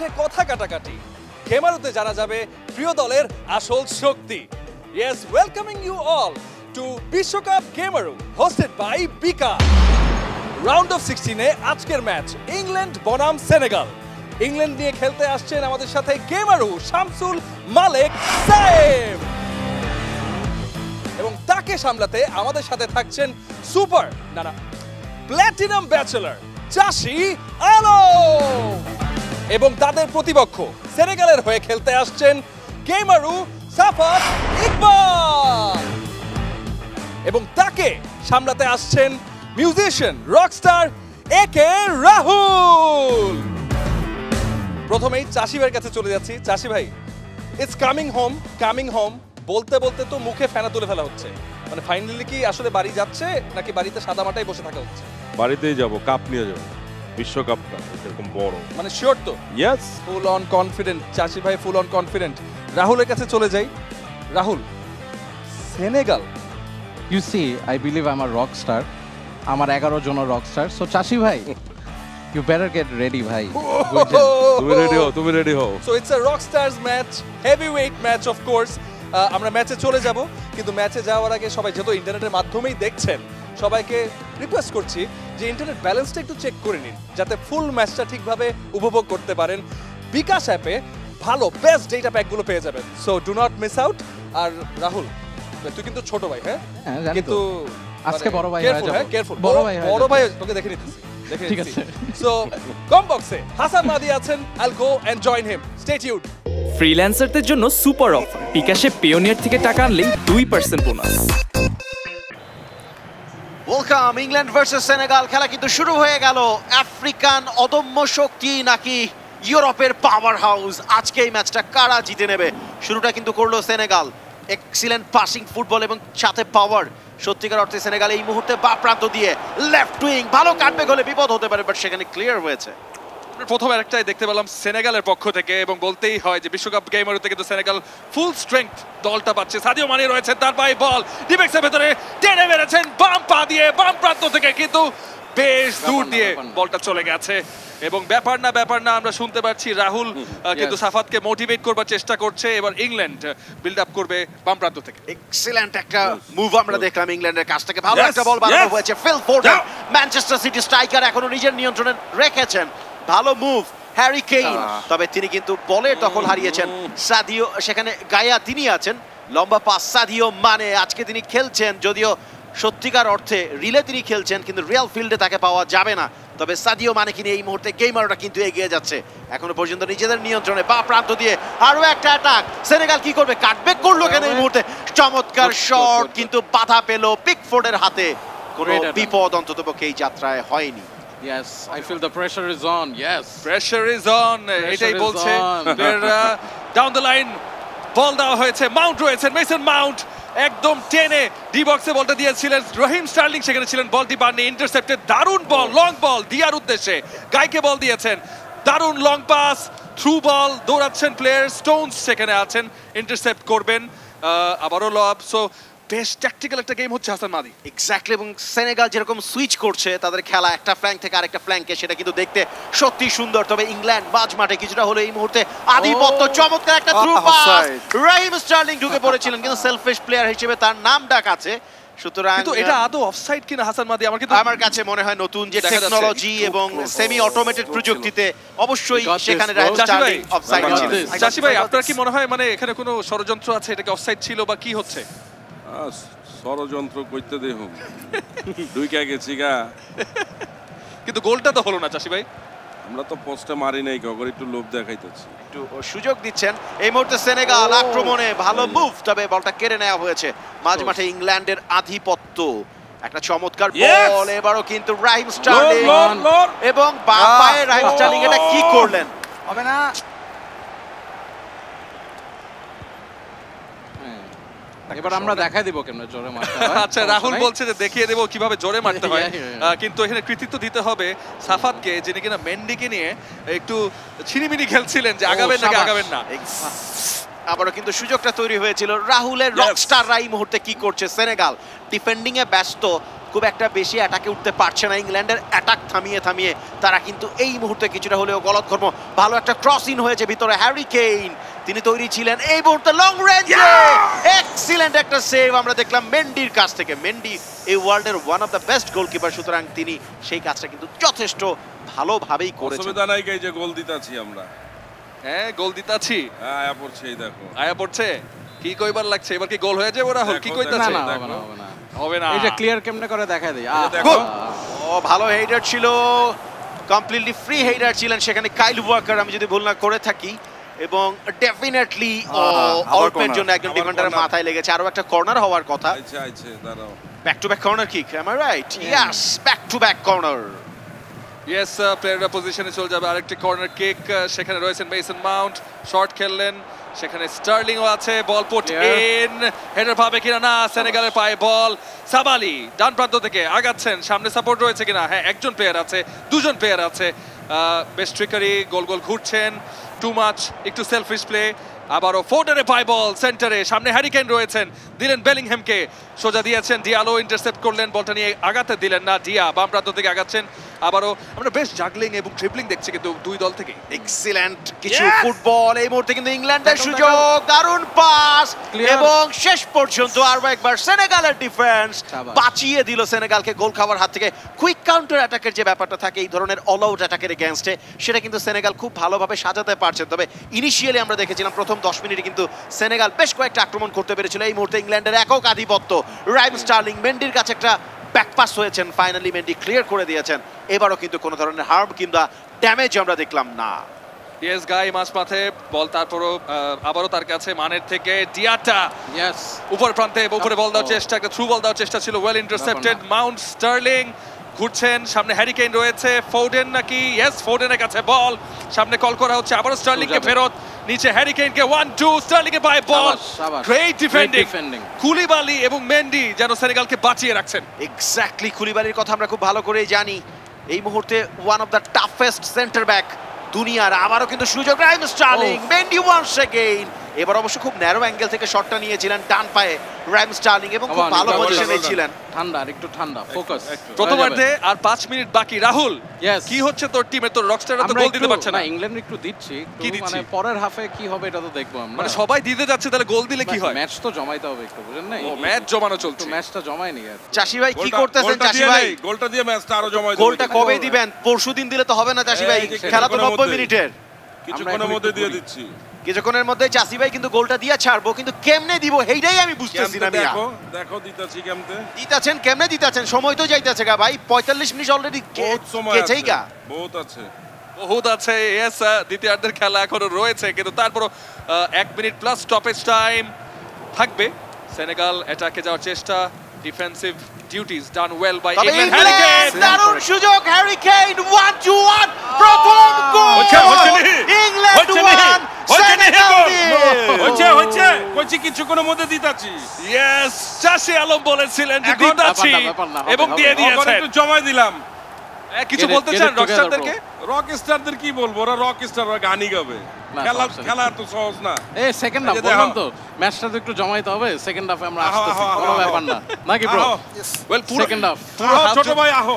চলছে কথা কাটাকাটি। গেমারুতে জানা যাবে প্রিয় দলের আসল শক্তি। Yes, welcoming you all to বিশ্বকাপ গেমারু hosted by বিকা। রাউন্ড অফ 16 এ আজকের ম্যাচ ইংল্যান্ড বনাম সেনেগাল। ইংল্যান্ড নিয়ে খেলতে আসছেন আমাদের সাথে গেমারু শামসুল মালেক সাইম, এবং তাকে সামলাতে আমাদের সাথে থাকছেন সুপার প্ল্যাটিনাম ব্যাচেলর চাষি আলম, এবং তাদের প্রতিপক্ষ সেনেগালের হয়ে খেলতে আসছেন গেমারু সাফাত ইকবাল, এবং তাকে সামলাতে আসছেন মিউজিশিয়ান রকস্টার একে রাহুল। প্রথমেই চাষি ভাইয়ের কাছে চলে যাচ্ছি। চাষি ভাই, ইটস কামিং হোম বলতে বলতে তো মুখে ফেনা তুলে ফেলা হচ্ছে, মানে ফাইনালি কি আসলে বাড়ি যাচ্ছে নাকি বাড়িতে সাদা মাটাই বসে থাকা হচ্ছে? বাড়িতেই যাব, কাপ নিয়ে যাব, বিশ্বকাপটা এরকম বড়, মানে শিওর তো? ইয়েস, ফুল অন কনফিডেন্ট চাষি ভাই, ফুল অন কনফিডেন্ট। রাহুলের কাছে চলে যাই। Rahul, Senegal, You see, I believe I'm a rock star. আমার 11 জন রক স্টার। সো চাষি ভাই, you better get ready ভাই। তুমি রেডি হও। So it's a rock stars match, heavyweight match of course. আমরা ম্যাচে চলে যাব, কিন্তু ম্যাচে যাওয়ার আগে সবাই যেহেতু ইন্টারনেটের মাধ্যমেই দেখছেন, সবাইকে রিকোয়েস্ট করছি যে ইন্টারনেট ব্যালেন্সটা একটু চেক করে নিন, যাতে ফুল ম্যাচটা ঠিকভাবে উপভোগ করতে পারেন। বিকাশ অ্যাপে ভালো বেস্ট ডেটা প্যাকগুলো পেয়ে যাবেন, so do not miss out. আর রাহুল, তুই কিন্তু ছোট ভাই, হ্যাঁ কিন্তু আজকে বড় ভাই হয়ে যাব। কেয়ারফুল, বড় ভাই তোকে দেখে নিতেছি। ঠিক আছে। সো কম বক্সে হাসান মাদি আছেন, I'll go and join him, stay tuned. ফ্রিল্যান্সারদের জন্য সুপার অফার, বিকাশে পিওনিয়ার থেকে টাকা আনলেই 2% bonus. Welcome England versus Senegal. খেলা কিন্তু শুরু হয়ে গেল। আফ্রিকান অদম্য শক্তি নাকি ইউরোপের পাওয়ার হাউস, আজকে এই ম্যাচটা কারা জিতে নেবে? শুরুটা কিন্তু করলো সেনেগাল, এক্সিলেন্ট পাসিং ফুটবল এবং সাথে পাওয়ার। সত্যিকার অর্থে সেনেগাল এই মুহূর্তে বা প্রান্ত দিয়ে লেফট উইং ভালো কাটবে, হলে বিপদ হতে পারে, বাট সেখানে ক্লিয়ার হয়েছে। প্রথম আরেকটাই দেখতে পেলাম সেনেগালের পক্ষ থেকে, এবং বলতেই হয় যে বিশ্বকাপ গেমারুতে কিন্তু সেনেগাল ফুল স্ট্রেংথ দলটা পাচ্ছে। সাদিও মানে রয়েছেন, তার পায়ে বল ডিফেন্সের ভেতরে টেনে মেরেছেন বাম পা দিয়ে, বাম প্রান্ত থেকে, কিন্তু বেশ দূর দিয়ে বলটা চলে গেছে। এবং ব্যাপার না আমরা শুনতে পাচ্ছি রাহুল কিন্তু সাফাতকে মোটিভেট করবার চেষ্টা করছে। এবার ইংল্যান্ড বিল্ড আপ করবে বাম প্রান্ত থেকে। এক্সিলেন্ট একটা মুভ আমরা দেখলাম ইংল্যান্ডের কাছ থেকে। ভালো একটা বল বানানো হয়েছে। Phil Foden, Manchester City striker, এখনো নিজের নিয়ন্ত্রণে রেখেছেন। ভালো মুভ হ্যারি কেইন, তবে তিনি কিন্তু বলের দখল হারিয়েছেন। সাদিও সেখানে গায়া তিনি আছেন, লম্বা পাস সাদিও মানে। আজকে তিনি খেলছেন, যদিও সত্যিকার অর্থে রিলে তিনি খেলছেন, কিন্তু রিয়াল ফিল্ডে তাকে পাওয়া যাবে না। তবে সাদিও মানে কিনে এই মুহূর্তে গেমাররা কিন্তু এগিয়ে যাচ্ছে এখনো পর্যন্ত নিজেদের নিয়ন্ত্রণে। বা প্রান্ত দিয়ে আরো একটা অ্যাটাক, সেনেগাল কি করবে? কাটব্যাক করলো কেন এই মুহূর্তে? চমৎকার শট, কিন্তু বাধা পেল পিকফোর্ডের হাতে। কোনো বিপদ অন্ততপক্ষে এই যাত্রায় হয়নি। Yes, I feel the pressure is on. Yes, pressure is on. এটাই বলছে ডাউন দ্য লাইন বল দেওয়া হয়েছে। মাউন্ট রয়েছেন, মেসন মাউন্ট একদম টেনে ডি বক্সে বলটা দিয়েছিলেন। রহিম স্টার্লিং সেখানে ছিলেন, বলটি পাননি, ইন্টারসেপ্টেড। দারুণ বল, লং বল দিয়ার উদ্দেশ্যে, গাইকে বল দিয়েছেন। দারুণ লং পাস, থ্রু বল, দৌড়াচ্ছেন প্লেয়ার। স্টোনস সেখানে আছেন, ইন্টারসেপ্ট করবেন। আবারও লব। সো বেশ ট্যাকটিক্যাল একটা গেম হচ্ছে হাসান মাদি। এক্স্যাক্টলি, এবং সেনেগাল যেরকম সুইচ করছে তাদের খেলা একটা ফ্ল্যাঙ্ক থেকে আরেকটা ফ্ল্যাঙ্কে, সেটা কিন্তু দেখতে সত্যি সুন্দর। তবে ইংল্যান্ড মাঝ মাঠে কিছুটা হলো এই মুহূর্তে আধিপত্য। চমৎকার একটা থ্রু পাস, রহিম স্টার্লিং ঢুকে পড়েছিলেন, কিন্তু সেলফিশ প্লেয়ার হিসেবে তার নাম ডাক আছে। সুতরাং কিন্তু এটা আদৌ অফসাইড কিনা হাসান মাদি? আমার কাছে মনে হয় নতুন যে টেকনোলজি এবং সেমি অটোমেটেড প্রযুক্তিতে অবশ্যই সেখানে রহিম স্টার্লিং অফসাইড ছিল। চাষি ভাই, আপনার কি মনে হয় মানে এখানে কোনো ষড়যন্ত্র আছে? এটাকে অফসাইড ছিল বা কি হচ্ছে? ষড়যন্ত্র করতে দেখুন, ঢুকে গেছি গা, কিন্তু গোলটা তো হলো না চাষি ভাই। আমরা তো পোস্টে মারি নাই, কখন একটু লোভ দেখাইতেছি, একটু সুযোগ দিচ্ছেন। এই মুহূর্তে সেনেগাল আক্রমণে ভালো মুভ, তবে বলটা কেড়ে নেওয়া হয়েছে। মাঝ মাঠে ইংল্যান্ডের আধিপত্য, একটা চমৎকার বল। এবারও কিন্তু রাহিম স্টার্লিং, এবং বাম পায়ে রাহিম স্টার্লিং এটা কি করলেন? হবে না। এবার আমরা দেখাই দেব কেমনে জোরে মারতে হয়। আচ্ছা, রাহুল বলছে যে দেখিয়ে দেব কিভাবে জোরে মারতে হয়, কিন্তু এখানে কৃতিত্ব দিতে হবে সাফাতকে, যিনি কিনা মেন্ডিকে নিয়ে একটু ছিনিমিনি খেলছিলেন যে আগাবেন নাকি আগাবেন না। আবারও কিন্তু সুযোগটা তৈরি হয়েছিল। রাহুলের রকস্টাররা এই মুহূর্তে কি করছে? সেনেগাল ডিফেন্ডিং এ ব্যস্ত, খুব একটা বেশি অ্যাটাকে উঠতে পারছে না ইংল্যান্ডের অ্যাটাক থামিয়ে তারা কিন্তু এই মুহূর্তে কিছুটা হলেও গলদঘর্ম। ভালো একটা ক্রস ইন হয়েছে ভিতরে, হ্যারি কেইন তিনি তৈরি ছিলেন এই মুহূর্তে লং রেঞ্জে এক্সিলেন্ট একটা সেভ আমরা দেখলাম মেন্ডির কাছ থেকে। মেন্ডি এই ওয়ার্ল্ডের one of the best goalkeeper, সুতরাং তিনি সেই কাজটা কিন্তু যথেষ্ট ভালোভাবেই করেছেন। অসুবিধা নাই, এই যে গোল দিতাছি আমরা। হ্যাঁ গোল দিতাছি, আয়া পড়ছে, এই দেখো আয়া পড়ছে। কি কইবার লাগছে, এবার কি গোল হয়ে যাবে রাহুল? কি কইতাছে? না হবে না হবে না। এই যে ক্লিয়ার কেমনে করে দেখায় দেই। দেখো ও ভালো হেডার ছিল, কমপ্লিটলি ফ্রি হেডার ছিলেন সেখানে কাইল ওয়াকার, আমি যদি ভুল না করে থাকি। এবং ডেফিনেটলি অল্পের জন্য একজন ডিফেন্ডারের মাথায় লেগেছে। আরো একটা কর্নার হওয়ার কথা। আইছে দাঁড়াও, back to back corner kick, am I right? Yes, back to back corner. Yes, প্লেয়াররা পজিশনে চলে যাবে। আরেকটি কর্নার কিক, সেখানে রয়েছেন মেসন মাউন্ট, শর্ট খেললেন, সেখানে স্টার্লিংও আছে। বল পুট ইন, হেডার পাবে কিনা না, সেনেগালের পায়ে বল। সাবালি ডান প্রান্ত থেকে আগাচ্ছেন, সামনে সাপোর্ট রয়েছে কিনা, হ্যাঁ একজন প্লেয়ার আছে, দুজন প্লেয়ার আছে। বেস্ট ট্রিকারি, গোল ঘুরছেন, টু মাচ, একটু সেলফিশ প্লে। আবারও ফোর্ডেনে পায় বল সেন্টারে, সামনে হ্যারি কেইন রয়েছেন, দিলেন বেলিংহ্যামকে, সোজা দিয়েছেন, ডিয়ালো ইন্টারসেপ্ট করলেন, বলটা নিয়ে আগাতে দিলেন না, ডিয়া বাম প্রান্ত থেকে আগাচ্ছেন। আবারও আমরা বেশ জাগলিং এবং ট্রিপলিং দেখছি কিন্তু দুই দল থেকে। এক্সিলেন্ট কিছু ফুটবল এই মুহূর্তে, কিন্তু ইংল্যান্ডের সুযোগ, দারুণ পাস, এবং শেষ পর্যন্ত আরো একবার সেনেগালের ডিফেন্স বাঁচিয়ে দিল সেনেগালকে গোল খাওয়ার হাত থেকে। কুইক কাউন্টার অ্যাটাকের যে ব্যাপারটা থাকে এই ধরনের অল আউট অ্যাটাকের এগেইনস্টে, সেটা কিন্তু সেনেগাল খুব ভালোভাবে সাজাতে পারছে। তবে ইনিশিয়ালি আমরা দেখেছিলাম প্রথম 10 মিনিটে কিন্তু সেনেগাল বেশ কয়েকটা আক্রমণ করতে পেরেছিল। এই মুহূর্তে ইংল্যান্ডের একক আধিপত্য, রাইম স্টার্লিং মেন্ডির কাছে একটা ব্যাকপাস হয়েছেন, ফাইনালি মেন্ডি ক্লিয়ার করে দিয়েছেন। এবারও কিন্তু কোনো ধরনের হার্ম কিংবা ড্যামেজ আমরা দেখলাম না। ইয়েস গাই মাঝ মাঠে বল, তারপরও আবারও তার কাছে মানের থেকে ডিয়াটা ইয়েস উপর প্রান্তে উপরে বল দেওয়ার চেষ্টা, একটা থ্রু বল দেওয়ার চেষ্টা ছিল, ওয়েল ইন্টারসেপ্টেড। মাউন্ট, স্টার্লিং ঘুরছেন, সামনে হ্যারি কেইন রয়েছে, ফোর্ডেন নাকি, ইয়েস ফোর্ডেনের কাছে বল, সামনে কল করা হচ্ছে, আবারও স্টার্লিংকে ফেরত, নিচে হ্যারি কেইনকে 1-2, স্টার্লিং এর পায়ে বল, গ্রেট ডিফেন্ডিং। কুলিবালি এবং মেন্ডি যেন সেনেগালকে বাঁচিয়ে রাখছেন। এক্স্যাক্টলি, কুলিবালির কথা আমরা খুব ভালো করেই জানি, এই মুহূর্তে one of the toughest centre back দুনিয়ার। আবারও কিন্তু সুযোগ, Raheem Sterling, Mendy once again. এবার অবশ্য খুব ন্যারো অ্যাঙ্গেল থেকে শটটা নিয়েছিলেন ডান পায়ে রাইম স্টার্লিং, এবং খুব ভালো পজিশনে ছিলেন। ঠান্ডা, একটু ঠান্ডা, ফোকাস। প্রথমার্ধে আর 5 মিনিট বাকি। রাহুল কি হচ্ছে তোর টিমে? তোর রকস্টাররা তো গোল দিতে পারছে না। ইংল্যান্ড একটু দিচ্ছি, মানে পরের হাফে কি হবে এটা তো দেখবো আমরা। মানে সবাই দিতে যাচ্ছে, তাহলে গোল দিলে কি হয়? ম্যাচ তো জমাইতে হবে একটু, বুঝেন না? ও ম্যাচ জমানো চলছে, ম্যাচটা জমায়নি আর। চাষি ভাই কি করতেছেন? চাষি ভাই গোলটা দিয়ে ম্যাচটা আরো জমাই দিবেন। গোলটা কবে দিবেন? পরশুদিন দিলে তো হবে না চাষি ভাই, খেলা তো 90 মিনিটের। কিছুক্ষণের মধ্যে দিয়ে দিচ্ছি, কিছুক্ষণের মধ্যে চাষি ভাই কিন্তু গোলটা দিয়ে ছাড়বো, কিন্তু কেমনে দিব সেইটাই আমি বুঝতেছি না। দেখো দেখো দিতাছি কেমনে দিতাছেন, কেমনে দিতাছেন? সময় তো যাইতেছে গা ভাই, 45 মিনিট অলরেডি গেছেই গা। বহুত আছে, বহুত আছে। ইয়েস, দ্বিতীয়ার্ধের খেলা এখনো রয়েছে, কিন্তু তারপরও 1 মিনিট প্লাস স্টপেজ টাইম থাকবে। সেনেগাল অ্যাটাকে যাওয়ার চেষ্টা, defensive duties done well by England. Harry Kane, দারুণ সুযোগ, হ্যারি কেইন 1-1, প্রথম গোল ইংল্যান্ড 1 সেনেগাল 0। হচ্ছে কইছি কিছুক্ষণের মধ্যে দিতাছি। ইয়েস, চাষি আলম বলেছিলেন যে দিতাছি এবং দিয়ে দিয়েছেন। একটু জমাই দিলাম। কিছু বলতে চান রকস্টারদেরকে? রকস্টারদের কি বলবো, ওরা রকস্টার, ওরা গানই গাবে। খেলা তো সহজ না। এই সেকেন্ড হাফ বললাম তো, ম্যাচটা তো একটু জমাইতে হবে। সেকেন্ড হাফে আমরা আসতেছি, কোনো ব্যাপার না নাকি ব্রো? ওয়েল সেকেন্ড হাফ ছোট ভাই আহো,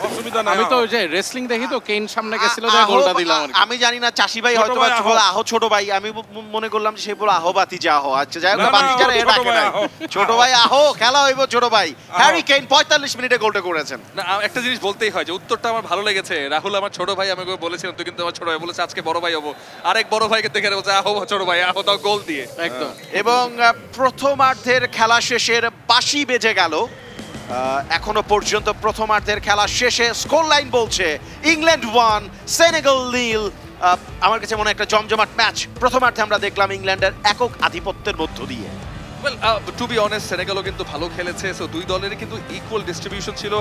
অসুবিধা নাই। আমি তো ওই যে রেসলিং দেখি তো, কেইন সামনে গেছিল, তাই গোলটা দিলাম। আমি জানি না চাষি ভাই হয়তো বা বলে আহো ছোট ভাই, আমি মনে করলাম যে সে বলে আহো বাতিজা আহো। আচ্ছা যাই হোক, বাতিজা এর ডাকে না, ছোট ভাই আহো, খেলা হইব ছোট ভাই। হ্যারি কেইন 45 মিনিটে গোলটা করেছেন। না, একটা জিনিস বলতেই হয় যে উত্তরটা আমার ভালো লেগেছে। রাহুল আমার ছোট ভাই, আমি বলেছিলাম তুই কিন্তু আমার ছোট ভাই, বলেছে আজকে বড় ভাই হবো। আরেক বড় ভাইকে দেখে বলছে আহো ছোট ভাই আহো, তাও গোল দিয়ে একদম। এবং প্রথমার্ধের খেলা শেষের বাঁশি বেজে গেল। এখনো পর্যন্ত প্রথমার্ধের খেলা শেষে স্কোর লাইন বলছে ইংল্যান্ড 1 সেনেগাল 0। আমার কাছে মনে হয় একটা জমজমাট ম্যাচ প্রথমার্ধে আমরা দেখলাম ইংল্যান্ডের একক আধিপত্যের মধ্য দিয়ে। ওয়েল, টু বি অনেস্ট সেনেগালও কিন্তু ভালো খেলেছে। সো দুই দলেরই কিন্তু ইকুয়াল ডিস্ট্রিবিউশন ছিল,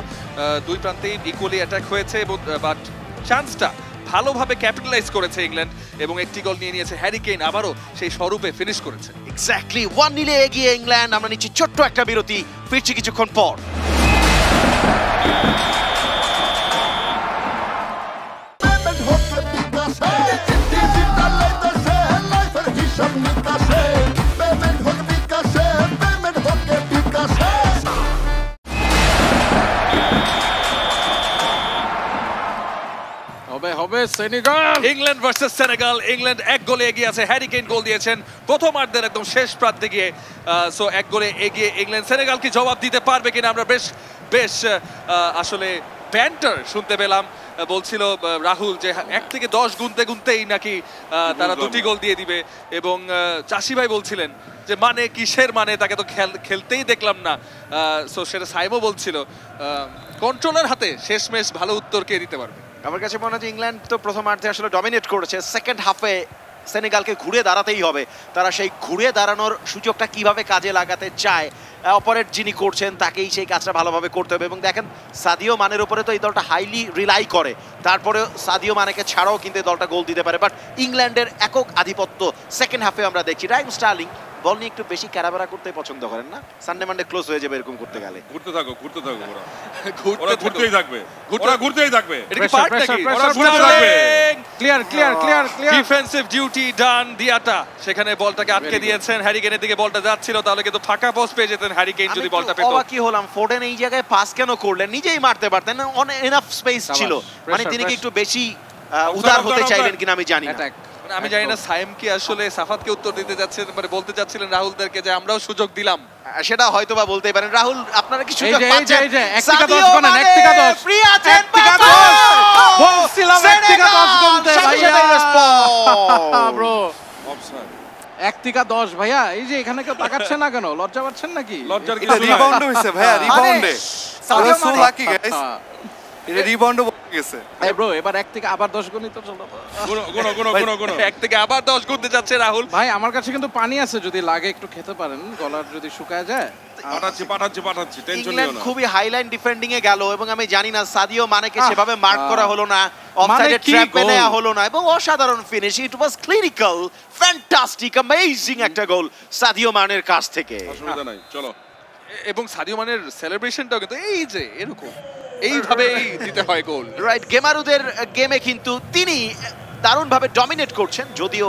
দুই প্রান্তেই ইকুয়ালি অ্যাটাক হয়েছে, বাট চান্সটা ভালোভাবে ক্যাপিটালাইজ করেছে ইংল্যান্ড এবং একটি গোল নিয়ে নিয়েছে হ্যারি কেইন, আবারও সেই স্বরূপে ফিনিশ করেছে। এক্স্যাক্টলি 1-0 এগিয়ে ইংল্যান্ড। আমরা নিচ্ছি ছোট্ট একটা বিরতি, ফিরছি কিছুক্ষণ পর। Versus Senegal. England versus Senegal. England 1 গোলে এগিয়ে আছে, হ্যারি কেইন গোল দিয়েছেন প্রথমার্ধের একদম শেষ প্রান্তে গিয়ে। সো 1 গোলে এগিয়ে ইংল্যান্ড। সেনেগাল কি জবাব দিতে পারবে কিনা আমরা বেশ আসলে ব্যান্টার শুনতে পেলাম। বলছিল রাহুল যে 1 থেকে 10 গুনতেই নাকি তারা 2টি গোল দিয়ে দিবে, এবং চাষি ভাই বলছিলেন যে মানে কিসের মানে, তাকে তো খেলতেই দেখলাম না। সো সেটা সাইমও বলছিল কন্ট্রোলার হাতে শেষমেশ ভালো উত্তর কে দিতে পারবে। আমার কাছে মনে হয় ইংল্যান্ড তো প্রথমার্ধে আসলে ডমিনেট করেছে, সেকেন্ড হাফে সেনেগালকে ঘুরে দাঁড়াতেই হবে। তারা সেই ঘুরে দাঁড়ানোর সুযোগটা কিভাবে কাজে লাগাতে চায়, অপারেট যিনি করছেন তাকেই সেই কাজটা ভালোভাবে করতে হবে। এবং দেখেন সাদিও মানের উপরে তো এই দলটা হাইলি রিলাই করে, তারপরে সাদিও মানেকে ছাড়াও কিন্তু এই দলটা গোল দিতে পারে। বাট ইংল্যান্ডের একক আধিপত্য সেকেন্ড হাফে আমরা দেখছি। রাহিম স্টার্লিং বল নিয়ে একটু বেশি ক্যারাবেরা করতে পছন্দ করেন না, সানডে মানডে ক্লোজ হয়ে যাবে এরকম করতে গেলে। ঘুরতে থাকো ওরা ঘুরতেই থাকবে, এটা কি পার্ট নাকি? ওরা ঘুরতে থাকবে। ক্লিয়ার ডিফেন্সিভ ডিউটি ডান দিয়াটা, সেখানে বলটাকে আটকে দিয়েছেন। হ্যারি কেইনের দিকে বলটা যাচ্ছিল, তাহলে কিন্তু ফাঁকা পোস্ট পেয়ে যেতেন হ্যারি কেইন যদি বলটা পেত। অবাক কি হলাম, ফোর্ডেন এই জায়গায় পাস কেন করলেন? নিজেই মারতে পারতেন, এনাফ স্পেস ছিল। মানে তিনি কি একটু বেশি উদার হতে চাইলেন কিনা আমি জানি না। আমি জানি না সাইম কি আসলে সাফাতকে উত্তর দিতে যাচ্ছেন, মানে বলতে যাচ্ছিলেন রাহুলদেরকে যে আমরাও সুযোগ দিলাম। সেটা হয়তোবা বলতেই পারেন। রাহুল আপনারা কি সুযোগ এই পাচ্ছেন? যে 1 থেকে 10 বানান, 1 থেকে 10 ফ্রি আছেন, 1 থেকে 10 বলছিলাম 1 থেকে 10 গুনতে ভাইয়া ব্রো। অফসাইড 1 থেকে 10 ভাইয়া। এই যে এখানে কেউ তাকাচ্ছে না কেন? লজ্জা পাচ্ছেন নাকি? লজ্জার এটা কিছু নাই। রিবাউন্ড হইছে ভাইয়া, রিবাউন্ডে সাদিও সো মানে লাকি গাইস, এটা রিবাউন্ডে বলে গেছে। এই ব্রো এবার 1 থেকে আবার 10 গুণই তো চলো। গুনো 1 থেকে আবার 10 গুনতে যাচ্ছে রাহুল। ভাই আমার কাছে কিন্তু পানি আছে, যদি লাগে একটু খেতে পারেন, গলার যদি শুকায় যায়। পাঠাচ্ছি টেনশন নিও ইংল্যান্ড না। খুবই হাইলাইন ডিফেন্ডিং এ গেল, এবং আমি জানি না সাদিও মানেকে সেভাবে মার্ক আহ, করা হলো না, অফসাইডে কি ট্র্যাপে গোল! নেওয়া হলো না, এবং অসাধারণ ফিনিশ। ইট ওয়াজ ক্লিনিক্যাল, ফ্যান্টাস্টিক, অ্যামেজিং একটা গোল সাদিও মানের কাছ থেকে। অসুবিধা নাই, চলো। এবং সাদিও মানের সেলিব্রেশনটাও কিন্তু এই যে এরকম এইভাবেই দিতে হয় গোল। রাইট, গেমারুদের গেমে কিন্তু তিনি দারুণভাবে ডমিনেট করছেন, যদিও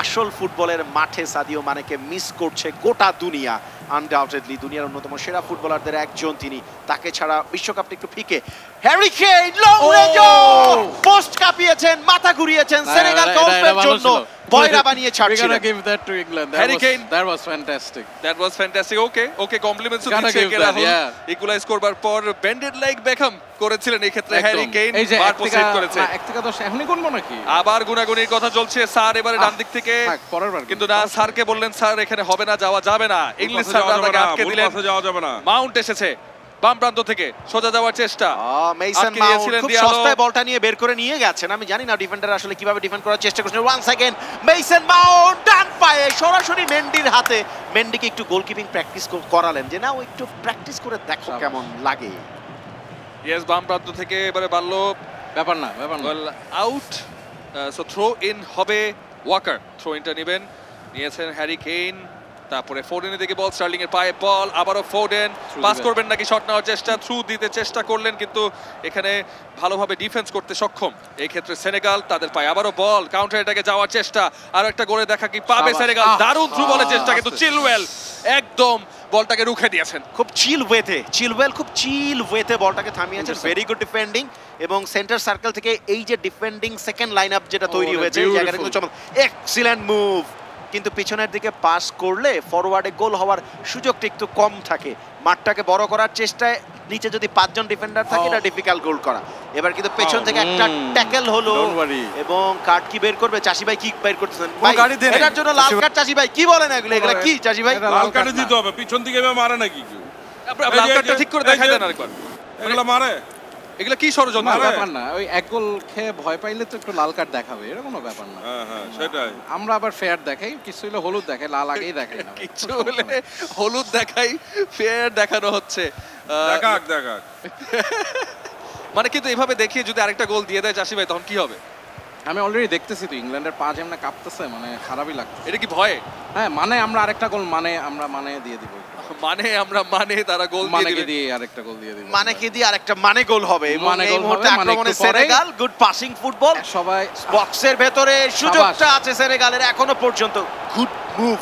আসল ফুটবলের মাঠে সাদিও মানেকে মিস করছে গোটা দুনিয়া। আনডাউটেডলি দুনিয়ার অন্যতম সেরা ফুটবলারদের একজন তিনি, তাকে ছাড়া বিশ্বকাপটা একটু ফিকে। Harry Kane long range post কাঁপিয়েছেন, মাথা ঘুরিয়েছেন, সেনেগাল কাউন্টের জন্য বয়রা বানিয়ে ছাড়ছিলেন। We're gonna give that to England. Harry Kane. That was fantastic. That was fantastic. Okay, compliments to Gotta give that, Rahul. yeah. Equalise করবার পর বেন্ডেড লাইক বেকহাম করেছিলেন এই ক্ষেত্রে একদম। হ্যারি কেইন এই যে বার 1 পোস্ট থেকে করেছে। 1 থেকে 10 এখনই গুনবো নাকি? আবার গুনাগুনির কথা চলছে। স্যার এবারে ডান দিক থেকে, থাক, পরের বার কিন্তু না, স্যারকে বললেন স্যার এখানে হবে না, যাওয়া যাবে না। ইংলিশ স্যার তাকে আটকে দিলেন। যাওয়া যাবে না। মাউন্ট এসেছে বাম প্রান্ত থেকে, সোজা যাওয়ার চেষ্টা। মেইসন আটকে মাউন্ট দিয়েছিলেন খুব দিয়ালো। সস্তায় বলটা নিয়ে বের করে নিয়ে গেছেন। আমি জানি না ডিফেন্ডার আসলে কিভাবে ডিফেন্ড করার চেষ্টা করছেন। ওয়ান সেকেন্ড, মেইসন মাউন্ট ডান পায়ে সরাসরি মেন্ডির হাতে। মেন্ডিকে একটু গোলকিপিং প্র্যাকটিস করালেন, যে না ও একটু প্র্যাকটিস করে দেখো কেমন লাগে। ইয়েস, বাম প্রান্ত থেকে এবারে বাড়লো, ব্যাপার না। Ball out. So throw in হবে। ওয়াকার থ্রো ইনটা নেবেন, নিয়েছেন হ্যারি কেইন। তারপরে ফোর্ডেনের দিকে বল, স্টার্লিং এর পায়ে বল, আবারও ফোর্ডেন পাস করবেন নাকি শট নেওয়ার চেষ্টা, থ্রু দিতে চেষ্টা করলেন, কিন্তু এখানে ভালোভাবে ডিফেন্স করতে সক্ষম এই ক্ষেত্রে সেনেগাল। তাদের পায়ে আবারও বল, কাউন্টার এটাকে যাওয়ার চেষ্টা, আর একটা গোলে দেখা কি পাবে সেনেগাল। দারুণ থ্রু বলের চেষ্টা, কিন্তু চিলওয়েল একদম বলটাকে রুখে দিয়েছেন খুব চিলওয়েল খুব চিল ওয়েতে বলটাকে থামিয়েছেন। ভেরি গুড ডিফেন্ডিং, এবং সেন্টার সার্কেল থেকে এই যে ডিফেন্ডিং সেকেন্ড লাইন আপ যেটা তৈরি হয়েছে এই জায়গাটা কিন্তু এক্সিলেন্ট মুভ। কিন্তু পিছনের দিকে পাস করলে ফরওয়ার্ডে গোল হওয়ার সুযোগটা একটু কম থাকে। মাঠটাকে বড় করার চেষ্টায় নিচে যদি 5 জন ডিফেন্ডার থাকে এটা ডিফিকাল্ট গোল করা। এবার কিন্তু পেছন থেকে একটা ট্যাকেল হলো, এবং কার্ড কি বের করবে? চাষি ভাই কি বের করতেছেন? এটার জন্য লাল কার্ড। চাষি ভাই কি বলেন এগুলা কি? চাষি ভাই লাল কার্ড দিতে হবে, পিছন থেকে এভাবে মারে নাকি কেউ? লাল কার্ডটা ঠিক করে দেখাই দেন আরেকবার। এগুলা মারে, এগুলা কি ষড়যন্ত্র? ব্যাপার না, ওই 1 গোল খেয়ে ভয় পাইলে তো একটু লাল কার্ড দেখাবে, এটা কোনো ব্যাপার না। হ্যাঁ সেটাই। আমরা আবার ফেয়ার দেখাই, কিছু হলে হলুদ দেখাই, লাল আগেই দেখাই না। কিছু হলে হলুদ দেখাই, ফেয়ার দেখানো হচ্ছে। দেখাক মানে কিন্তু এভাবে দেখিয়ে যদি আরেকটা গোল দিয়ে দেয় চাষি ভাই, তখন কি হবে? আমি অলরেডি দেখতেছি তো ইংল্যান্ডের পা যেমন কাঁপতেছে, মানে খারাপই লাগছে। এটা কি ভয়? হ্যাঁ, মানে আমরা আরেকটা গোল আমরা দিয়ে দিব, তারা গোল দিয়ে আরেকটা গোল দিয়ে দিব, কি দিয়ে আরেকটা গোল হবে। এবং এই মুহূর্তে আক্রমণে সেনেগাল, গুড পাসিং ফুটবল, সবাই বক্সের ভেতরে সুযোগটা আছে সেনেগালের এখনো পর্যন্ত। গুড মুভ,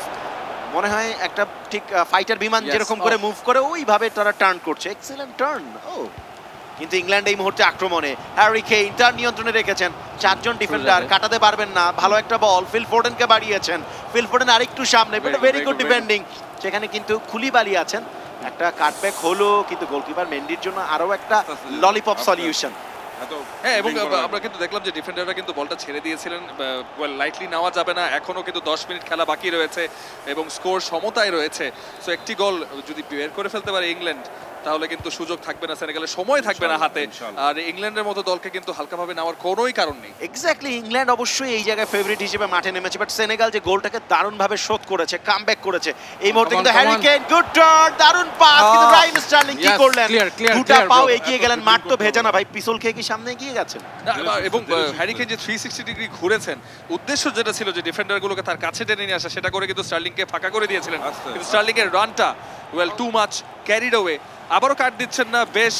মনে হয় একটা ঠিক ফাইটার বিমান যেরকম করে মুভ করে ওইভাবে তারা টার্ন করছে। Excellent turn. ও কিন্তু ইংল্যান্ড এই মুহূর্তে আক্রমণে হ্যারি কেইন তার নিয়ন্ত্রণে রেখেছেন, চারজন ডিফেন্ডার কাটাতে পারবেন না। ভালো একটা বল ফিল ফোর্ডেনকে বাড়িয়েছেন, ফিল ফোর্ডেন আরেকটু সামনে, বাট ভেরি গুড ডিফেন্ডিং। সেখানে কিন্তু কুলিবালি আছেন, একটা কাটব্যাক হলো, কিন্তু গোলকিপার মেন্ডির জন্য আরো একটা ললিপপ সলিউশন। হ্যাঁ, এবং আমরা কিন্তু দেখলাম যে ডিফেন্ডাররা কিন্তু বলটা ছেড়ে দিয়েছিলেন, লাইটলি নেওয়া যাবে না, এখনো কিন্তু 10 মিনিট খেলা বাকি রয়েছে এবং স্কোর সমতায় রয়েছে। সো একটি গোল যদি বের করে ফেলতে পারে ইংল্যান্ড, তাহলে কিন্তু সুযোগ থাকবে না সেনেগালের, সময় থাকবে না হাতে। আর ইংল্যান্ডের মতো দলকে কিন্তু হালকাভাবে নেওয়ার কোনোই কারণ নেই। এক্স্যাক্টলি, ইংল্যান্ড অবশ্যই এই জায়গায় ফেভারিট হিসেবে মাঠে নেমেছে, বাট সেনেগাল যে গোলটাকে দারুণভাবে শোধ করেছে, কামব্যাক করেছে। এই মুহূর্তে কিন্তু হ্যারি কেইন গুড টার্ন, দারুণ পাস, কিন্তু রাইম স্টার্লিং কি করলেন, দুটা পাও এগিয়ে গেলেন। মাঠ তো ভেজা না ভাই, পিছল খেয়ে কি সামনে এগিয়ে গেছেন। এবং হ্যারি কেইন যে 360 ডিগ্রি ঘুরেছেন, উদ্দেশ্য যেটা ছিল যে ডিফেন্ডারগুলোকে তার কাছে টেনে নিয়ে আসা, সেটা করে কিন্তু স্টার্লিংকে ফাঁকা করে দিয়েছিলেন। কিন্তু স্টার্লিং এর রানটা well too much carried away. আবারও কাট দিচ্ছেন না, বেশ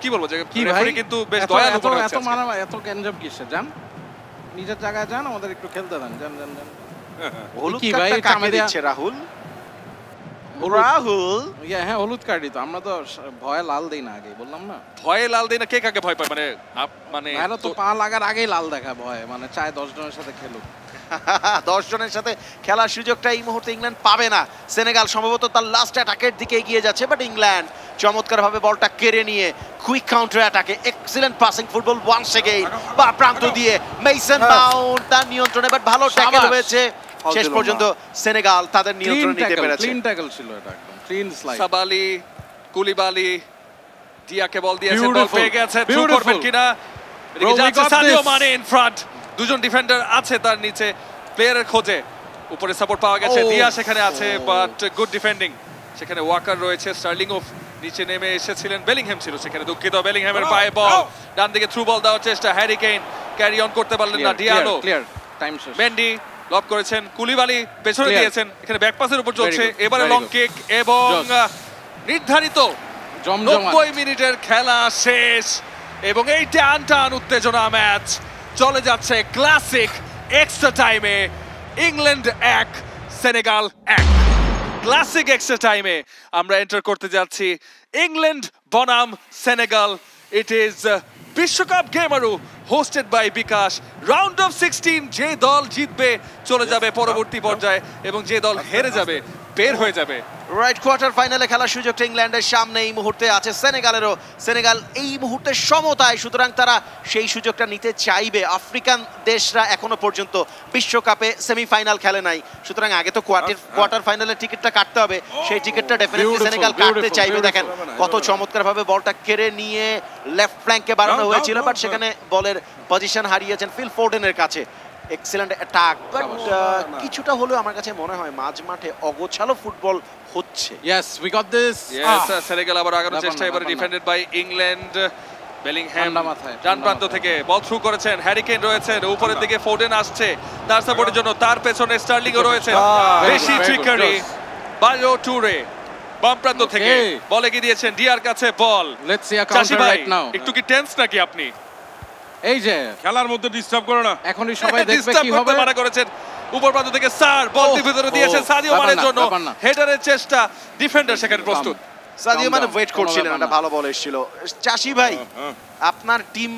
কি বলবো যে রেফারি কিন্তু বেশ দয়ালু মনে হচ্ছে। এত ক্যানজাম কিসে? যান নিজের জায়গায় যান, আমাদের একটু খেলতে দেন। যান যান যান। হলুদ কার্ডটা কাকে দিচ্ছে রাহুল? রাহুল হ্যাঁ, হলুদ কার্ডই তো। আমরা তো ভয়ে লাল দেই না, আগে বললাম না। ভয়ে লাল দেই না? কে কাকে ভয় পায়? মানে এরা তো পা লাগার আগেই লাল দেখা ভয়, মানে চায় 10 জনের সাথে খেলুক। 10 জনের সাথে খেলার সুযোগটা এই মুহূর্তে ইংল্যান্ড পাবে না। সেনেগাল সম্ভবত তার লাস্ট অ্যাটাকের দিকে এগিয়ে যাচ্ছে, বাট ইংল্যান্ড চমৎকারভাবে বলটা কেড়ে নিয়ে কুইক কাউন্টার অ্যাটাকে excellent passing football once again, বা প্রান্ত দিয়ে মেসন মাউন্ট তার নিয়ন্ত্রণে, বাট ভালো ট্যাকল হয়েছে। শেষ পর্যন্ত সেনেগাল তাদের নিয়ন্ত্রণ নিতে পেরেছে। ক্লিন ট্যাকল ছিল এটা, একদম ক্লিন স্লাইড। সাবালি, কুলিবালি, ডিয়াকে বল দিয়েছে, বল পেয়ে গেছে, থ্রু করবেন কিনা? এদিকে যাচ্ছে সাদিও মানে ইন ফ্রন্ট, দুজন ডিফেন্ডার আছে তার নিচে, প্লেয়ারের খোঁজে উপরে সাপোর্ট পাওয়া গেছে। দিয়া সেখানে আছে, বাট গুড ডিফেন্ডিং। সেখানে ওয়াকার রয়েছে, স্টার্লিং অফ নিচে নেমে এসেছিলেন, বেলিংহ্যাম ছিল সেখানে, দুঃখিত। বেলিংহ্যামের পায়ে বল, ডান দিকে থ্রু বল দেওয়ার চেষ্টা, হ্যারি কেইন ক্যারি অন করতে পারলেন না। ডিয়ালো ক্লিয়ার, টাইম শেষ। মেন্ডি লব করেছেন, কুলিবালি পেছনে দিয়েছেন, এখানে ব্যাক পাসের উপর চলছে। এবারে লং কিক এবং নির্ধারিত 90 মিনিটের খেলা শেষ এবং এই টান টান উত্তেজনা ম্যাচ চলে যাচ্ছে ক্লাসিক এক্সট্রা টাইমে। England 1, Senegal 1। ক্লাসিক এক্সট্রা টাইমে আমরা এন্টার করতে যাচ্ছি ইংল্যান্ড বনাম সেনেগাল। ইট ইজ বিশ্বকাপ গেমারু hosted by bKash. Round of 16, যে দল জিতবে চলে যাবে পরবর্তী পর্যায়ে এবং যে দল হেরে যাবে বের হয়ে যাবে। রাইট, কোয়ার্টার ফাইনালে খেলার সুযোগটা ইংল্যান্ডের সামনে এই মুহূর্তে আছে সেনেগালেরও। সেনেগাল এই মুহূর্তে সমতায়, সুতরাং তারা সেই সুযোগটা নিতে চাইবে। আফ্রিকান দেশরা এখনো পর্যন্ত বিশ্বকাপে সেমিফাইনাল খেলে নাই, সুতরাং আগে তো কোয়ার্টার ফাইনালের টিকিটটা কাটতে হবে। সেই টিকিটটা ডেফিনেটলি সেনেগাল কাটতে চাইবে। দেখেন কত চমৎকারভাবে বলটা কেড়ে নিয়ে লেফট ফ্ল্যাঙ্কে বাড়ানো হয়েছিল, বাট সেখানে বলের পজিশন হারিয়েছেন ফিল ফোর্ডেনের কাছে। এক্সিলেন্ট অ্যাটাক, বাট কিছুটা হলেও আমার কাছে মনে হয় মাঝ মাঠে অগোছালো ফুটবল হচ্ছে। Yes, we got this. Yes, Senegal আবার আগানোর চেষ্টা, এবারে ডিফেন্ডেড বাই ইংল্যান্ড। বেলিংহ্যাম ডান প্রান্ত থেকে বল থ্রু করেছেন, হ্যারি কেইন রয়েছেন, উপরের দিকে ফোর্ডেন আসছে তার সাপোর্টের জন্য, তার পেছনে স্টার্লিংও রয়েছে। বেশি ট্রিকারি, বায়ো টুরে বাম প্রান্ত থেকে বল এগিয়ে দিয়েছেন, ডিয়ার কাছে ball. Let's see a counter right now. একটু কি টেন্স নাকি আপনি? এই যে খেলার মধ্যে ডিস্টার্ব করো না, এখনই সবাই দেখবে কি হবে। মানা করেছেন উপর প্রান্ত থেকে, স্যার বলটি ভিতরে দিয়েছেন সাদিও মানের জন্য, হেডারের চেষ্টা, ডিফেন্ডার সেখানে প্রস্তুত। সাদিও মানে ওয়েট করছিলেন, একটা ভালো বল এসেছিল। চাষি ভাই, আপনার টিম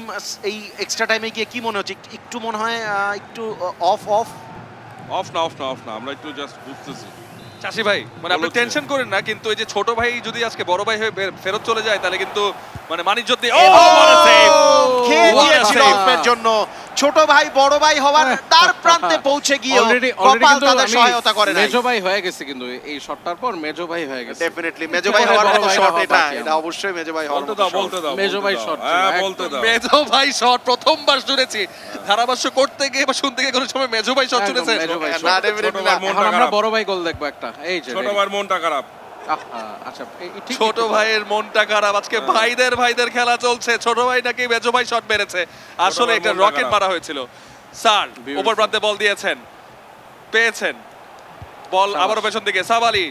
এই এক্সট্রা টাইমে গিয়ে কি মনে হচ্ছে? একটু মনে হয় একটু অফ না, আমরা একটু জাস্ট বুঝতেছি। চাষি ভাই, মানে আপনি টেনশন করেন না, কিন্তু এই যে ছোট ভাই যদি আজকে বড় ভাই হয়ে ফেরত চলে যায়, তাহলে কিন্তু মানে মানিজ্যত জন্য ছোট ভাই বড় ভাই হওয়ার তার প্রান্তে পৌঁছে গিয়ে কপাল তাদের সহায়তা করে না। মেজো ভাই হয়ে গেছে, কিন্তু এই শটটার পর মেজো ভাই হয়ে গেছে। ডেফিনেটলি মেজো ভাই হওয়ার মতো শট এটা অবশ্যই মেজো ভাই হওয়ার মতো। বলতে দাও মেজো ভাই শট, বলতে দাও। মেজো ভাই শট প্রথমবার শুনেছি ধারাভাষ্য করতে গিয়ে বা শুনতে গিয়ে, কোনো সময় মেজো ভাই শট শুনেছেন না? ডেফিনেটলি আমরা বড় ভাই গোল দেখবো একটা। এই যে ছোট ভাইয়ের মনটা খারাপ। আচ্ছা, ছোট ভাইয়ের মনটা খারাপ, আজকে ভাইদের খেলা চলছে। ছোট ভাই নাকি মেজো ভাই শট মেরেছে, আসলে একটা রকেট মারা হয়েছিল। স্যার উপর প্রান্তে বল দিয়েছেন, পেয়েছেন বল, আবারও পেছন দিকে সাবালি,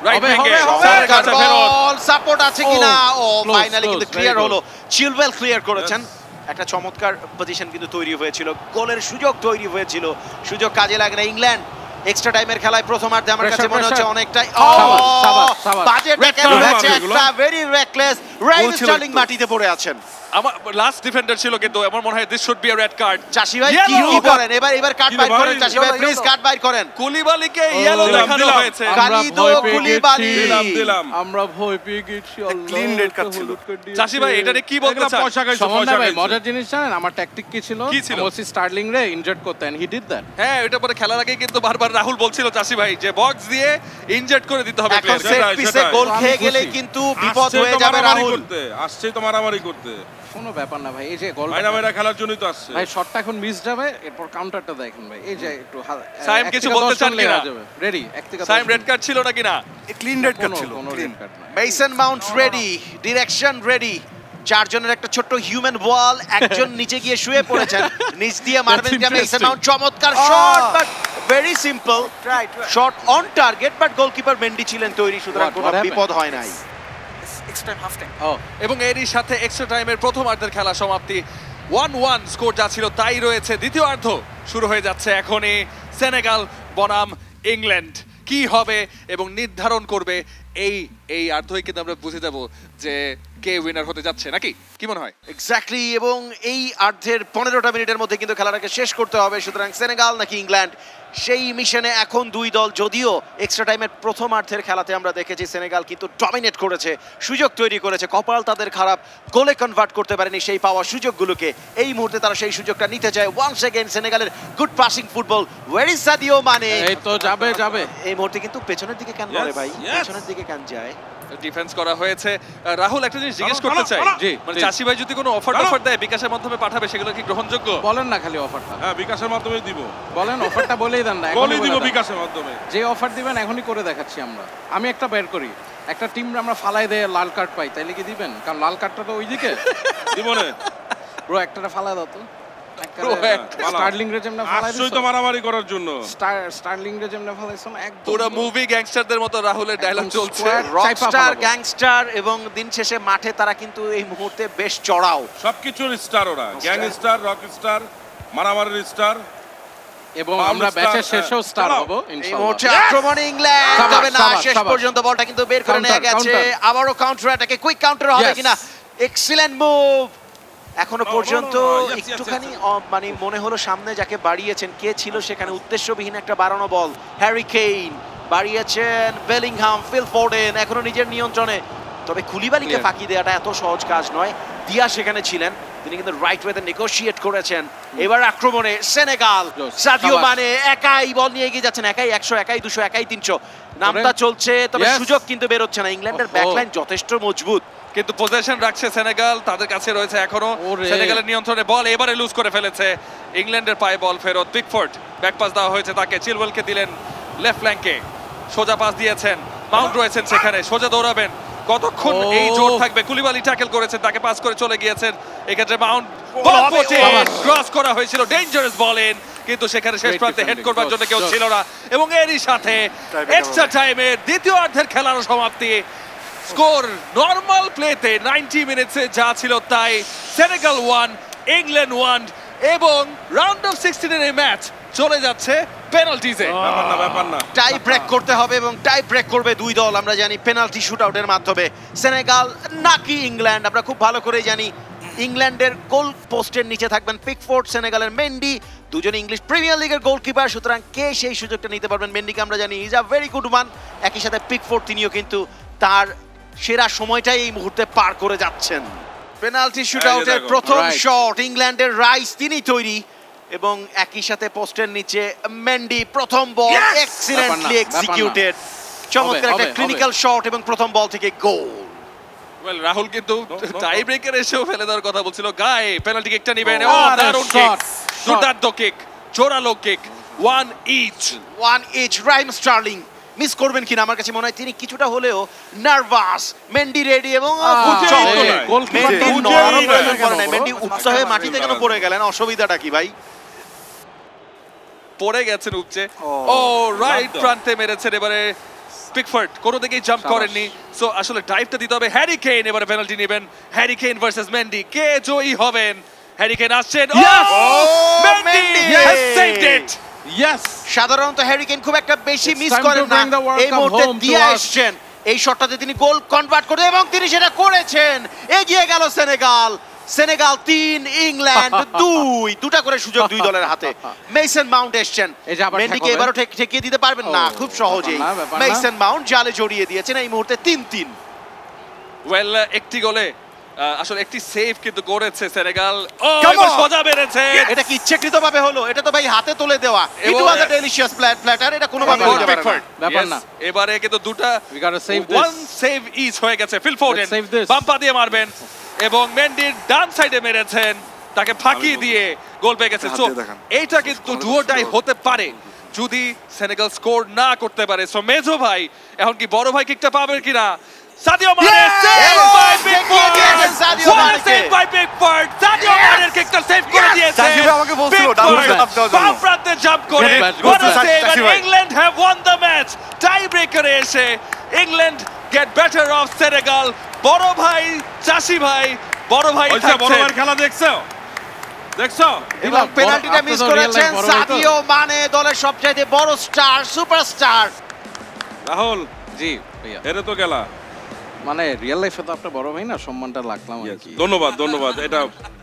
রাইট উইঙ্গে স্যারের কাছে বল, সাপোর্ট আছে কিনা? ও ফাইনালি কিন্তু ক্লিয়ার হলো, চিলওয়েল ক্লিয়ার করেছেন। একটা চমৎকার পজিশন কিন্তু তৈরি হয়েছিল, গোলের সুযোগ তৈরি হয়েছিল, সুযোগ কাজে লাগে না ইংল্যান্ড। এক্সট্রা টাইমের খেলায় প্রথমার্ধে আমার কাছে মনে হচ্ছে অনেকটাই বাজে ট্যাকেল হয়েছে, একটা ভেরি রেকলেস রাইম স্টার্লিং মাটিতে পড়ে আছেন। আমার লাস্ট ডিফেন্ডার ছিল, কিন্তু আমার মনে হয় this should be a red card. চাষি ভাই কি করেন এবার কার্ড বাইর করেন, চাষি ভাই প্লিজ কার্ড বাইর করেন। কুলিবালিকে ইয়েলো দেখানো হয়েছে। খালিদো কুলিবালি, দিলাম আমরা ভয় পেয়ে গেছি। ক্লিন রেড কার্ড ছিল। চাষি ভাই এটা কি বলতে চান? পয়সা খাইছো, সমন্বয় পয়সা ভাই খাইছো। মজার জিনিস জানেন আমার ট্যাকটিক কি ছিল? কি ছিল? বলছি স্টার্লিং রে ইনজার্ড করতে, এন্ড হি ডিড দ্যাট। হ্যাঁ, এটা পরে খেলার আগে কিন্তু বারবার রাহুল বলছিল চাষি ভাই যে বক্স দিয়ে ইনজার্ট করে দিতে হবে এখন প্লেয়ারকে। সেট সেটাই, পিসে সেটাই। গোল আমি খেয়ে গেলে খুশি। কিন্তু বিপদ আসছে হয়ে তো যাবে মারামারি রাহুল। করতে, আসছে তো মারামারি করতে। কোনো ব্যাপার না ভাই, এই যে গোল মাইনা মাইনা খেলার জন্যই তো আসছে। ভাই শটটা এখন মিস যাবে, এরপর কাউন্টারটা দেখেন ভাই। এই যে একটু সাইম কিছু বলতে চান কিনা? রেডি, এক থেকে সাইম রেড কার্ড ছিল নাকি না? ক্লিন রেড কার্ড ছিল। কোনো রেড কার্ড না। Mason Mount ready, direction ready. চারজনের একটা ছোট্ট হিউম্যান ওয়াল, একজন নিচে গিয়ে শুয়ে পড়েছেন, নিচ দিয়ে মারবেন কিনা মেসন মাউন্ট। চমৎকার shot, but very simple shot on target, but goalkeeper Mendy ছিলেন তৈরি, সুতরাং কোনো বিপদ হয় নাই। এবং এরই সাথে এক্সট্রা টাইমের প্রথমার্ধের খেলা সমাপ্তি। 1-1 স্কোর যা ছিল তাই রয়েছে। দ্বিতীয়ার্ধ শুরু হয়ে যাচ্ছে এখনই। সেনেগাল বনাম ইংল্যান্ড কি হবে এবং নির্ধারণ করবে এই অর্ধই কিন্তু আমরা বুঝে যাব যে কে উইনার হতে যাচ্ছে, নাকি কি মনে হয়? এক্স্যাক্টলি, এবং এই অর্ধের 15টা মিনিটের মধ্যে কিন্তু খেলাটাকে শেষ করতে হবে, সুতরাং সেনেগাল নাকি ইংল্যান্ড সেই মিশনে এখন দুই দল। যদিও এক্সট্রা টাইমের প্রথমার্ধের খেলাতে আমরা দেখেছি সেনেগাল কিন্তু ডমিনেট করেছে, সুযোগ তৈরি করেছে, কপাল তাদের খারাপ, গোলে কনভার্ট করতে পারেনি সেই পাওয়া সুযোগগুলোকে। এই মুহূর্তে তারা সেই সুযোগটা নিতে চায়। ওয়ান্স এগেইন সেনেগালের good passing football, where is Sadio Mane. এই তো যাবে এই মুহূর্তে কিন্তু পেছনের দিকে কেন বলে ভাই, Yes. পেছনের দিকে কেন যায়? ডিফেন্স করা হয়েছে। রাহুল একটা জিনিস জিজ্ঞেস করতে চাই, জি, মানে জি। চাষি ভাই যদি কোনো অফার দেয় বিকাশের মাধ্যমে পাঠাবে, সেগুলো কি গ্রহণযোগ্য? বলেন না খালি অফারটা, হ্যাঁ, বিকাশের মাধ্যমে দিব। বলেন অফারটা বলেই দেন না, বলেই এখনই দিব বলে দেন। বিকাশের মাধ্যমে। যে অফার দিবেন এখনই করে দেখাচ্ছি আমরা। আমি একটা বের করি, একটা টিম আমরা ফালাই দেয় লাল কার্ড পাই, তাইলে কি দিবেন? কারণ লাল কার্ডটা তো ওইদিকে। দিব না। ব্রো একটা ফালাই দাও তো। Bro, স্টার্লিং রে যেমন ফালাই আসছই তো দিছো, মারামারি করার জন্য। স্টার্লিং রে যেমন ফালাইছো না, একদম পুরো মুভি গ্যাংস্টারদের মতো রাহুলের ডায়লগ একদম চলছে। square। রকস্টার, গ্যাংস্টার, এবং দিন শেষে মাঠে তারা কিন্তু এই মুহূর্তে বেশ চড়াও। সবকিছুর স্টার ওরা, গ্যাংস্টার, রক স্টার, মারামারির স্টার। এবং আমরা ব্যাচের শেষেও স্টার চালাও। হব এই ইনশাআল্লাহ। মুহূর্তে আক্রমণে ইংল্যান্ড, সাবাস, তবে না, সাবাস, শেষ সাবাস। পর্যন্ত বলটা কিন্তু বের করে Counter, নিয়ে গেছে। counter। আবারও কাউন্টার অ্যাটাকে, কুইক কাউন্টার হবে Yes. কিনা? Excellent move. এখনো পর্যন্ত no, no, yes, একটুখানি yes, মানে মনে হলো সামনে যাকে বাড়িয়েছেন কে ছিল সেখানে, উদ্দেশ্যবিহীন একটা বাড়ানো বল। হ্যারি কেইন বাড়িয়েছেন, বেলিংহাম, ফিল ফোর্ডেন এখনো নিজের নিয়ন্ত্রণে। তবে কুলিবালিকে Clear. ফাঁকি দেওয়াটা এত সহজ কাজ নয়। দিয়া সেখানে ছিলেন, তিনি কিন্তু রাইট ওয়েতে নেগোশিয়েট করেছেন। এবার আক্রমণে সেনেগাল, Yes, সাদিও সাবাস। মানে একাই বল নিয়ে এগিয়ে যাচ্ছেন, একাই 100, একাই 200, একাই 300 নামটা চলছে, তবে Yes. সুযোগ কিন্তু বেরোচ্ছে না। ইংল্যান্ডের ওহো। ব্যাকলাইন যথেষ্ট মজবুত। কিন্তু পজিশন রাখছে সেনেগাল, তাদের কাছে রয়েছে এখনো। ওরে। সেনেগালের নিয়ন্ত্রণে বল এবারে লুজ করে ফেলেছে। ইংল্যান্ডের পায়ে বল ফেরত। পিকফোর্ড ব্যাক পাস দেওয়া হয়েছে তাকে, চিলওয়েলকে দিলেন লেফট ফ্ল্যাঙ্কে, সোজা পাস দিয়েছেন। মাউন্ট রয়েছেন সেখানে, সোজা দৌড়াবেন। কতক্ষণ ও। এই জোর থাকবে? কুলিবালি ট্যাকল করেছেন, তাকে পাস করে চলে গিয়েছেন। এক্ষেত্রে মাউন্ট সাবাস। ক্রস করা হয়েছিল, ডেঞ্জারাস বলেন, কিন্তু সেখানে শেষ Great প্রান্তে হেড defending, করবার জন্য কেউ just. ছিল না। এবং এরই সাথে এক্সট্রা টাইমের দ্বিতীয় অর্ধের খেলার সমাপ্তি। স্কোর নরমাল প্লেতে 90 মিনিটসে যা ছিল তাই। সেনেগাল 1, ইংল্যান্ড 1, এবং রাউন্ড অফ 16 এর ম্যাচ চলে যাচ্ছে পেনাল্টিজে। ব্যাপার না। টাই ব্রেক করতে হবে এবং টাই ব্রেক করবে দুই দল, আমরা জানি পেনাল্টি শুটআউটের মাধ্যমে। সেনেগাল নাকি ইংল্যান্ড, আমরা খুব ভালো করে জানি। ইংল্যান্ডের গোল পোস্টের নিচে থাকবেন পিকফোর্ড, সেনেগালের মেন্ডি, দুজনে ইংলিশ প্রিমিয়ার লিগের গোলকিপার, সুতরাং কে সেই সুযোগটা নিতে পারবেন? মেন্ডিকে আমরা জানি is a very good one. একই সাথে পিকফোর্ড, তিনিও কিন্তু তার সেরা সময়টাই এই মুহূর্তে পার করে যাচ্ছেন। পেনাল্টি শুটআউটের দেখো, প্রথম right. শট, ইংল্যান্ডের রাইস তিনি তৈরি, এবং একই সাথে পোস্টের নিচে মেন্ডি, প্রথম বল এক্সিলেন্টলি ব্যাপার না। এক্সিকিউটেড। চমৎকার একটা হবে। ক্লিনিক্যাল শট এবং প্রথম বল থেকে গোল। ওয়েল, রাহুল কিন্তু no. টাই ব্রেকার এসেও ফেলে দেওয়ার কথা বলছিল। গায়ে পেনাল্টি কিকটা নেবেন। ও What a দারুণ কিক, shot, দুর্দান্ত কিক, জোরালো কিক, 1 each. 1 each. Raheem Sterling miss করবেন কিনা আমার কাছে মনে হয় তিনি কিছুটা হলেও নার্ভাস। মেন্ডি রেডি এবং মেন্ডি নরম প্রয়োজন করে না। মেন্ডি উৎসাহে মাটিতে কেন পড়ে গেলেন? অসুবিধাটা কি ভাই? পড়ে গেছেন উপচে। ও রাইট প্রান্তে মেরেছেন এবারে পিকফোর্ড, কোনো দিকেই জাম্প করেননি। সো আসলে ড্রাইভটা দিতে হবে। হ্যারি কেইন এবারে পেনাল্টি নেবেন। হ্যারি কেইন ভার্সেস মেন্ডি, কে জয়ী হবেন? হ্যারি কেইন আসছেন। Mendy has saved it! Yes! সাধারণত হ্যারি কেইন খুব একটা বেশি It's মিস time করেন to না, bring the World এই Cup মুহূর্তে home to দিয়ে us. আসছেন এই শটটাতে তিনি গোল কনভার্ট করে এবং তিনি সেটা করেছেন। এগিয়ে গেল সেনেগাল। সেনেগাল 3 ইংল্যান্ড 2, দুটা করে সুযোগ দুই দলের হাতে। মেইসন মাউন্ট এসেছেন, এই যে আবার মেন্ডিকে ঠেকাবে। এবারও ঠেকিয়ে দিতে পারবেন না খুব সহজেই। ব্যাপার না। মেইসন মাউন্ট জালে জড়িয়ে দিয়েছেন এই মুহূর্তে 3-3। ওয়েল একটি গোলে আসলে একটি সেভ কিন্তু করেছে সেনেগাল। ও Come এবার on! সোজা বেরেছে। এটা কি ইচ্ছাকৃতভাবে হলো? এটা তো ভাই হাতে তুলে দেওয়া। ইট এবং- ওয়াজ আ ডেলিশিয়াস প্ল্যাটার, এটা কোনোভাবে ব্যাপার হতে না। পারে না। ব্যাপার Yes, না। এবারে কিন্তু দুটা We gotta save this. One save each হয়ে গেছে। Phil Foden Let's save this. বাম্পা দিয়ে মারবেন এবং মেন্ডির ডান সাইডে মেরেছেন, তাকে ফাঁকি দিয়ে গোল পেয়ে গেছে। হাত সো দিয়ে দেখান। এইটা কিন্তু ডুও ডাই হতে পারে যদি সেনেগাল স্কোর না করতে পারে। সো মেজো ভাই এখন কি বড় ভাই কিকটা পাবে কিনা? সাদিও মানে সেভ বাই দেখিয়ে দিয়েছেন সাদিও মানেকে। Save by Pickford. সাদিও মানের কিকটা সেভ করে দিয়েছে। চাষি ভাই আমাকে বলছিল ডাবল Pickford জবাব দেওয়ার জন্য। বাম প্রান্তে জাম্প করে Good match, what good a match, save, চাষি and ভাই। England have won the match. টাই ব্রেকারে এসে England get better of Senegal. বড় ভাই চাষি ভাই, বড় ভাই ওই যে বড় থাকছেন। ভাইয়ের খেলা দেখছো এবং বড়- পেনাল্টিটা আপনি মিস তো real life করেছেন বড় ভাই তো। সাদিও মানে, দলের সবচাইতে বড় স্টার, সুপারস্টার। রাহুল জি ভাইয়া, এরে তো গেলা। মানে রিয়েল লাইফে তো আপনার বড় ভাই না, সম্মানটা রাখলাম আর কি। ধন্যবাদ ধন্যবাদ, এটা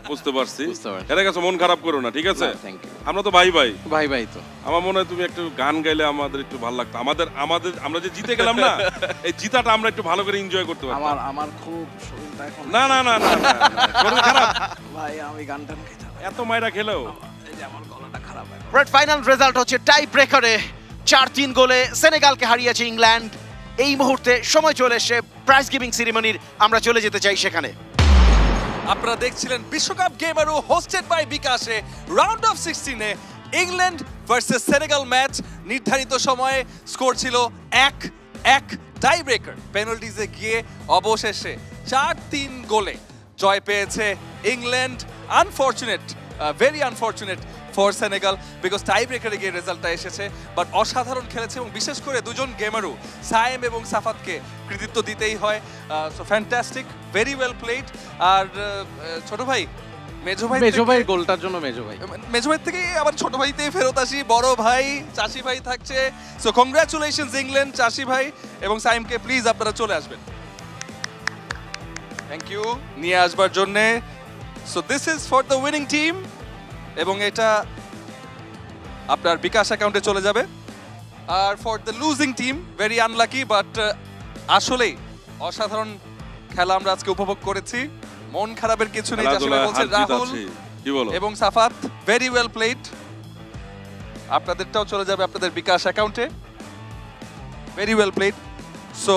বুঝতে পারছি। বুঝতে পারছি। এর কাছে মন খারাপ করো না, ঠিক আছে? থ্যাংক ইউ আমরা তো ভাই ভাই। ভাই ভাই তো আমার মনে হয় তুমি একটু গান গাইলে আমাদের একটু ভালো লাগতো। আমাদের আমরা যে জিতে গেলাম না, এই জিতাটা আমরা একটু ভালো করে এনজয় করতে পারতাম। আমার খুব শরীরটা এখন না না না না না, শরীর খারাপ। ভাই আমি গানটা গাইতে এত মাইরা খেলেও এই যে আমার গলাটা খারাপ এখন। রেড ফাইনাল রেজাল্ট হচ্ছে টাই ব্রেকারে 4-3 গোলে সেনেগালকে হারিয়েছে ইংল্যান্ড। এই মুহূর্তে সময় চলে এসে প্রাইজ গিভিং সেরিমনির, আমরা চলে যেতে চাই সেখানে। আপনারা দেখছিলেন বিশ্বকাপ গেমারু হোস্টেড বাই বিকাশে রাউন্ড অফ 16-এ ইংল্যান্ড ভার্সেস সেনেগাল ম্যাচ। নির্ধারিত সময়ে স্কোর ছিল 1-1, টাই ব্রেকার পেনাল্টিজে গিয়ে অবশেষে 4-3 গোলে জয় পেয়েছে England. Unfortunate, very unfortunate for Senegal because tie ব্রেকারে গিয়ে রেজাল্টটা এসেছে, বাট অসাধারণ খেলেছে এবং বিশেষ করে দুজন গেমারু সায়েম এবং সাফাতকে কৃতিত্ব দিতেই হয়। So fantastic, very well played. আর ছোট ভাই মেজো ভাই মেজো ভাইয়ের গোলটার জন্য মেজো ভাই। মেজো ভাই থেকে আবার ছোট ভাইতেই ফেরত আসি, বড় ভাই চাষি ভাই থাকছে। সো কংগ্রাচুলেশনস ইংল্যান্ড, চাষি ভাই এবং সাইমকে প্লিজ আপনারা চলে আসবেন। থ্যাংক ইউ নিয়ে আসবার জন্য। So this is for the winning team এবং এটা আপনার বিকাশ অ্যাকাউন্টে চলে যাবে। আর for the losing team very unlucky, but আসলেই অসাধারণ খেলা আমরা আজকে উপভোগ করেছি। মন খারাপের কিছু নেই, চাষি ভাই বলছেন রাহুল কি বলো? এবং সাফাত ভেরি ওয়েল প্লেড। আপনাদেরটাও চলে যাবে আপনাদের বিকাশ অ্যাকাউন্টে। Very well played. So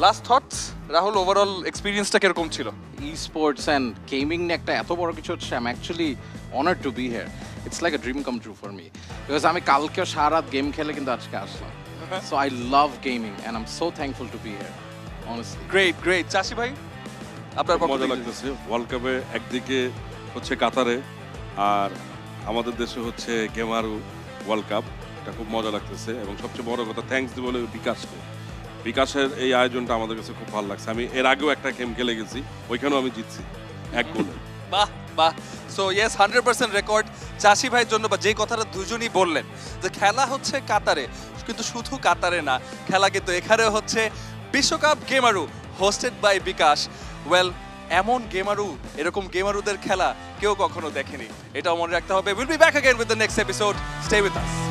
last thoughts Rahul, overall এক্সপিরিয়েন্সটা কিরকম ছিল? ই-স্পোর্টস অ্যান্ড গেমিং নিয়ে একটা এত বড় কিছু হচ্ছে, I am actually honoured to be here. It's like a dream come true for me, because আমি কালকেও সারা রাত গেম খেলে কিন্তু আজকে আসলাম। So I love gaming and I am so thankful to be here honestly. Great great. চাষি ভাই আপনার খুব পক্ষ মজা থেকে লাগতেছে। ওয়ার্ল্ড কাপে একদিকে হচ্ছে কাতারে আর আমাদের দেশে হচ্ছে গেমারু ওয়ার্ল্ড কাপ, এটা খুব মজা লাগতেছে। এবং সবচেয়ে বড় কথা থ্যাঙ্কস দিব বিকাশকে। বিকাশের এই আয়োজনটা আমাদের কাছে খুব ভালো লাগছে। আমি এর আগেও একটা গেম খেলে গেছি, ওইখানেও আমি জিতছি 1 গোলে। বাহ বাহ। সো ইয়েস, 100% রেকর্ড চাষি ভাইয়ের জন্য। বা যে কথাটা দুজনই বললেন যে খেলা হচ্ছে কাতারে, কিন্তু শুধু কাতারে না, খেলা কিন্তু এখানেও হচ্ছে বিশ্বকাপ গেমারু হোস্টেড বাই বিকাশ। ওয়েল, এমন গেমারু, এরকম গেমারুদের খেলা কেউ কখনো দেখেনি, এটাও মনে রাখতে হবে। Will be back again with the next episode. Stay with us.